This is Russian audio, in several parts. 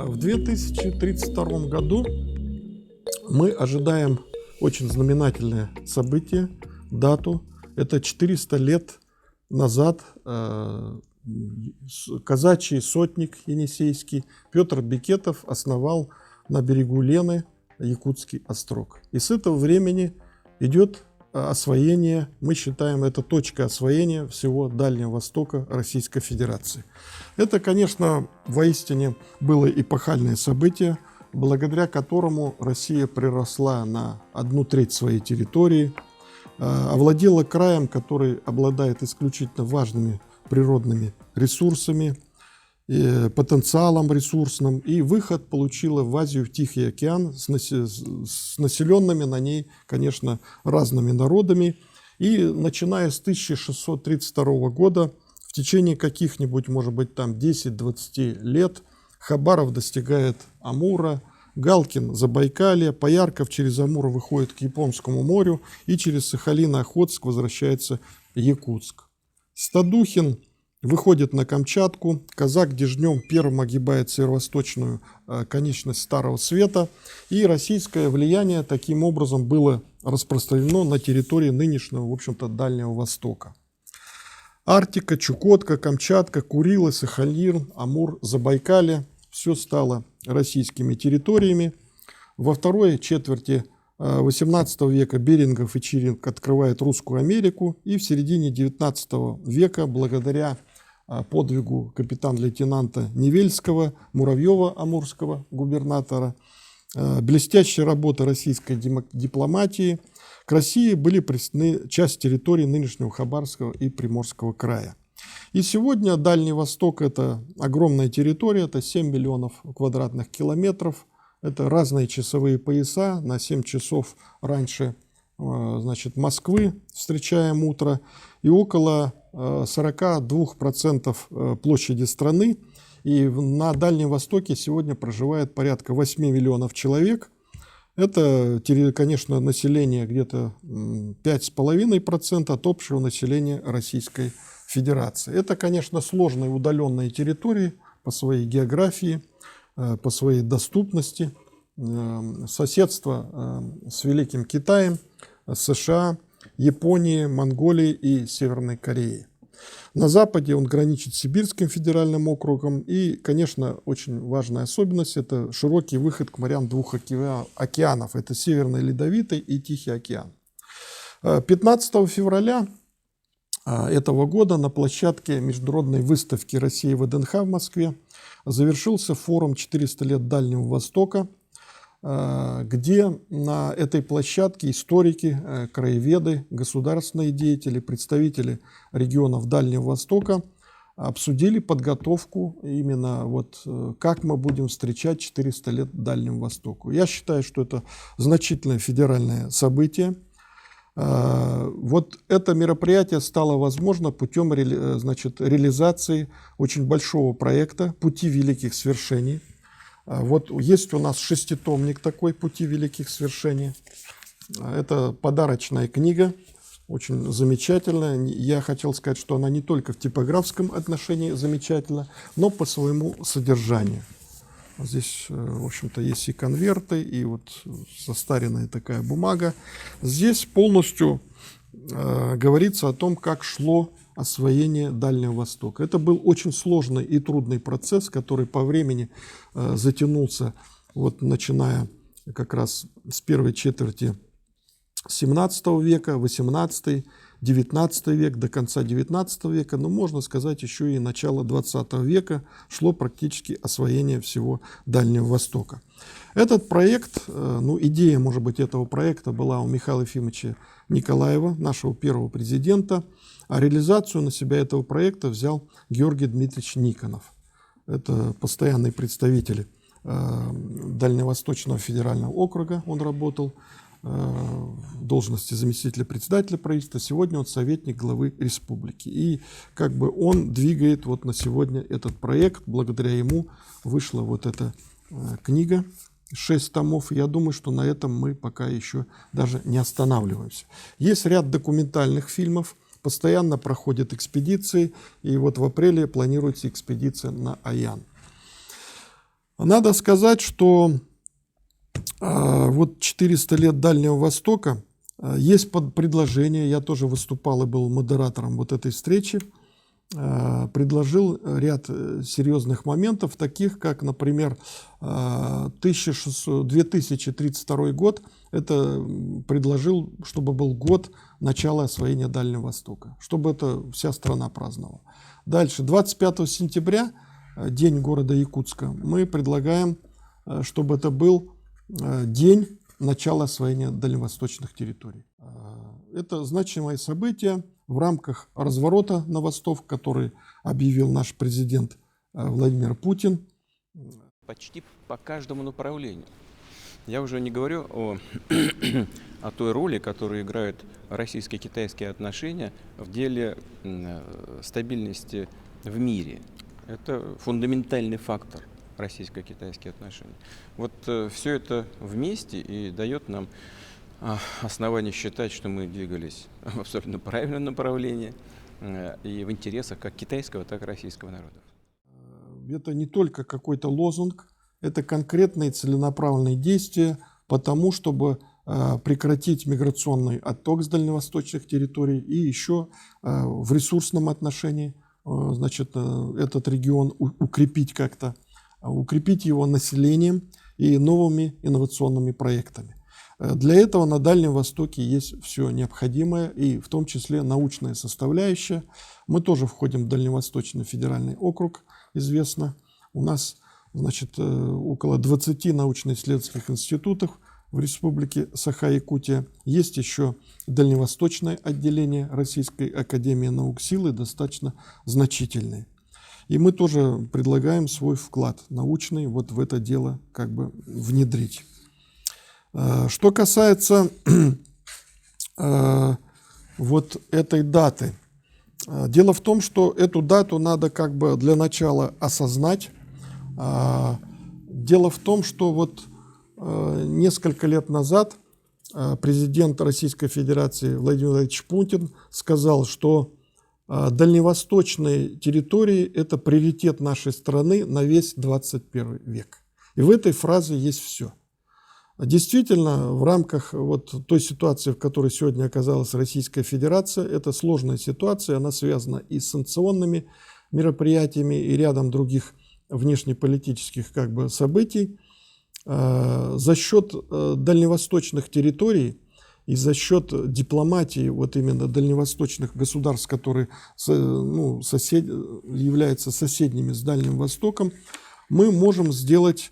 В 2032 году мы ожидаем очень знаменательное событие, дату. Это 400 лет назад казачий сотник енисейский Петр Бекетов основал на берегу Лены Якутский острог. И с этого времени идет освоение, мы считаем, это точка освоения всего Дальнего Востока Российской Федерации. Это, конечно, воистине было эпохальное событие, благодаря которому Россия приросла на 1/3 своей территории, овладела краем, который обладает исключительно важными природными ресурсами, потенциалом ресурсным, и выход получила в Азию, в Тихий океан, с населенными на ней, конечно, разными народами. И начиная с 1632 года, в течение каких-нибудь, может быть, там 10-20 лет, Хабаров достигает Амура, Галкин – Забайкалье, Поярков через Амур выходит к Японскому морю и через Сахалин и Охотск возвращается в Якутск. Стадухин выходит на Камчатку, казак Дежнем первым огибает северо-восточную конечность Старого Света, и российское влияние таким образом было распространено на территории нынешнего, в общем-то, Дальнего Востока. Арктика, Чукотка, Камчатка, Курилы, Сахалин, Амур, Забайкалье – все стало российскими территориями. Во второй четверти XVIII века Берингов и Чиринг открывают Русскую Америку, и в середине XIX века, благодаря подвигу капитан-лейтенанта Невельского, Муравьева, амурского губернатора, блестящая работа российской дипломатии, к России были присоединены часть территории нынешнего Хабаровского и Приморского края. И сегодня Дальний Восток – это огромная территория, это 7 миллионов квадратных километров, это разные часовые пояса, на 7 часов раньше, значит, Москвы встречаем утро, и около 42% площади страны. И на Дальнем Востоке сегодня проживает порядка 8 миллионов человек. Это, конечно, население где-то 5,5% от общего населения Российской Федерации. Это, конечно, сложные удаленные территории по своей географии, по своей доступности, соседство с Великим Китаем, США, Японией, Монголией и Северной Кореей. На западе он граничит с Сибирским федеральным округом, и, конечно, очень важная особенность – это широкий выход к морям двух океанов. Это Северный Ледовитый и Тихий океан. 15 февраля этого года на площадке международной выставки России ВДНХ в Москве завершился форум «400 лет Дальнего Востока», где на этой площадке историки, краеведы, государственные деятели, представители регионов Дальнего Востока обсудили подготовку именно как мы будем встречать 400 лет Дальнему Востоку. Я считаю, что это значительное федеральное событие. Вот это мероприятие стало возможно путем реализации очень большого проекта «Пути великих свершений». Вот есть у нас 6-томник такой «Пути великих свершений». Это подарочная книга, очень замечательная. Я хотел сказать, что она не только в типографском отношении замечательна, но по своему содержанию. Здесь, в общем-то, есть и конверты, и вот состаренная такая бумага. Здесь полностью говорится о том, как шло освоение Дальнего Востока. Это был очень сложный и трудный процесс, который по времени затянулся, начиная как раз с первой четверти 17 века, 18, 19 век, до конца 19 века, но можно сказать еще и начало 20 века шло практически освоение всего Дальнего Востока. Этот проект, идея, может быть, этого проекта была у Михаила Ефимовича Николаева, нашего первого президента, а реализацию на себя этого проекта взял Георгий Дмитриевич Никонов. Это постоянный представитель Дальневосточного федерального округа, он работал в должности заместителя председателя правительства, сегодня он советник главы республики. И он двигает на сегодня этот проект, благодаря ему вышла эта книга 6 томов. Я думаю, что на этом мы пока еще даже не останавливаемся. Есть ряд документальных фильмов, постоянно проходят экспедиции, и вот в апреле планируется экспедиция на Аян. Надо сказать, что вот 400 лет Дальнего Востока, есть предложение, я тоже выступал и был модератором вот этой встречи, предложил ряд серьезных моментов, таких как, например, 2032 год, это предложил, чтобы был год начала освоения Дальнего Востока, чтобы это вся страна праздновала. Дальше, 25 сентября, день города Якутска, мы предлагаем, чтобы это был день начала освоения дальневосточных территорий. Это значимое событие в рамках разворота на восток, который объявил наш президент Владимир Путин. Почти по каждому направлению. Я уже не говорю о той роли, которую играют российско-китайские отношения в деле стабильности в мире. Это фундаментальный фактор российско-китайские отношения. Вот все это вместе и дает нам основание считать, что мы двигались в абсолютно правильном направлении и в интересах как китайского, так и российского народа. Это не только какой-то лозунг, это конкретные целенаправленные действия по тому, чтобы прекратить миграционный отток с дальневосточных территорий и еще в ресурсном отношении, значит, этот регион укрепить как-то, укрепить его населением и новыми инновационными проектами. Для этого на Дальнем Востоке есть все необходимое, и в том числе научная составляющая. Мы тоже входим в Дальневосточный федеральный округ, известно. У нас, значит, около 20 научно-исследовательских институтов в республике Саха-Якутия. Есть еще дальневосточное отделение Российской академии наук, силы достаточно значительные. И мы тоже предлагаем свой вклад научный вот в это дело как бы внедрить. Что касается вот этой даты. Дело в том, что эту дату надо как бы для начала осознать. Дело в том, что вот несколько лет назад президент Российской Федерации Владимир Владимирович Путин сказал, что дальневосточные территории – это приоритет нашей страны на весь 21 век. И в этой фразе есть все. Действительно, в рамках вот той ситуации, в которой сегодня оказалась Российская Федерация, это сложная ситуация, она связана и с санкционными мероприятиями, и рядом других внешнеполитических как бы событий. За счет дальневосточных территорий и за счет дипломатии вот именно дальневосточных государств, которые являются соседними с Дальним Востоком, мы можем сделать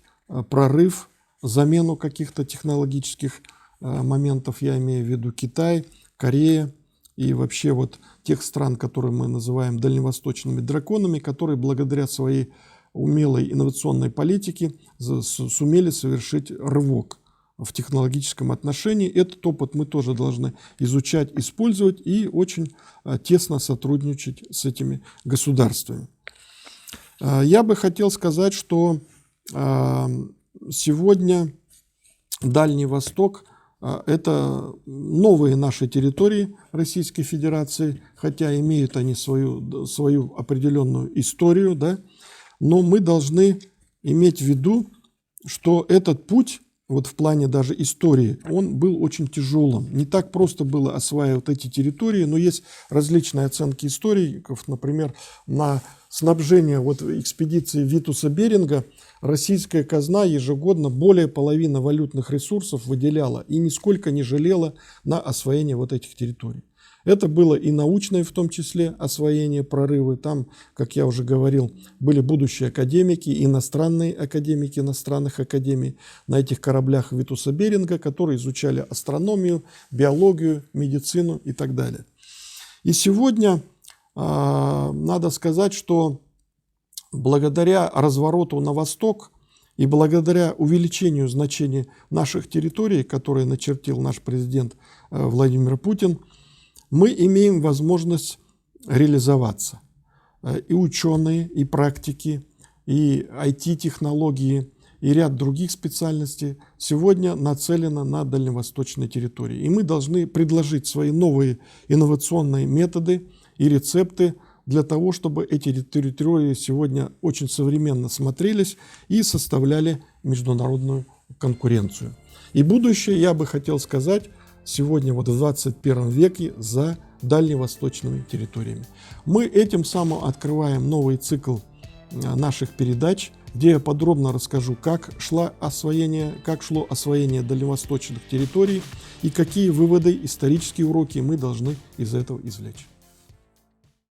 прорыв, замену каких-то технологических моментов, я имею в виду Китай, Корея и вообще вот тех стран, которые мы называем дальневосточными драконами, которые благодаря своей умелой инновационной политике сумели совершить рывок в технологическом отношении. Этот опыт мы тоже должны изучать, использовать и очень тесно сотрудничать с этими государствами. Я бы хотел сказать, что сегодня Дальний Восток – это новые наши территории Российской Федерации, хотя имеют они свою определенную историю, да? Но мы должны иметь в виду, что этот путь, вот в плане даже истории, он был очень тяжелым. Не так просто было осваивать эти территории, но есть различные оценки историков. Например, на снабжение вот экспедиции Витуса Беринга российская казна ежегодно более половины валютных ресурсов выделяла и нисколько не жалела на освоение вот этих территорий. Это было и научное, в том числе, освоение, прорывы. Там, как я уже говорил, были будущие академики, иностранные академики иностранных академий на этих кораблях Витуса Беринга, которые изучали астрономию, биологию, медицину и так далее. И сегодня надо сказать, что благодаря развороту на восток и благодаря увеличению значения наших территорий, которые начертил наш президент Владимир Путин, мы имеем возможность реализоваться. И ученые, и практики, и IT-технологии, и ряд других специальностей сегодня нацелено на дальневосточной территории. И мы должны предложить свои новые инновационные методы и рецепты для того, чтобы эти территории сегодня очень современно смотрелись и составляли международную конкуренцию. И будущее, я бы хотел сказать, сегодня вот в 21 веке за дальневосточными территориями. Мы этим самым открываем новый цикл наших передач, где я подробно расскажу, как шло освоение дальневосточных территорий и какие выводы, исторические уроки мы должны из этого извлечь.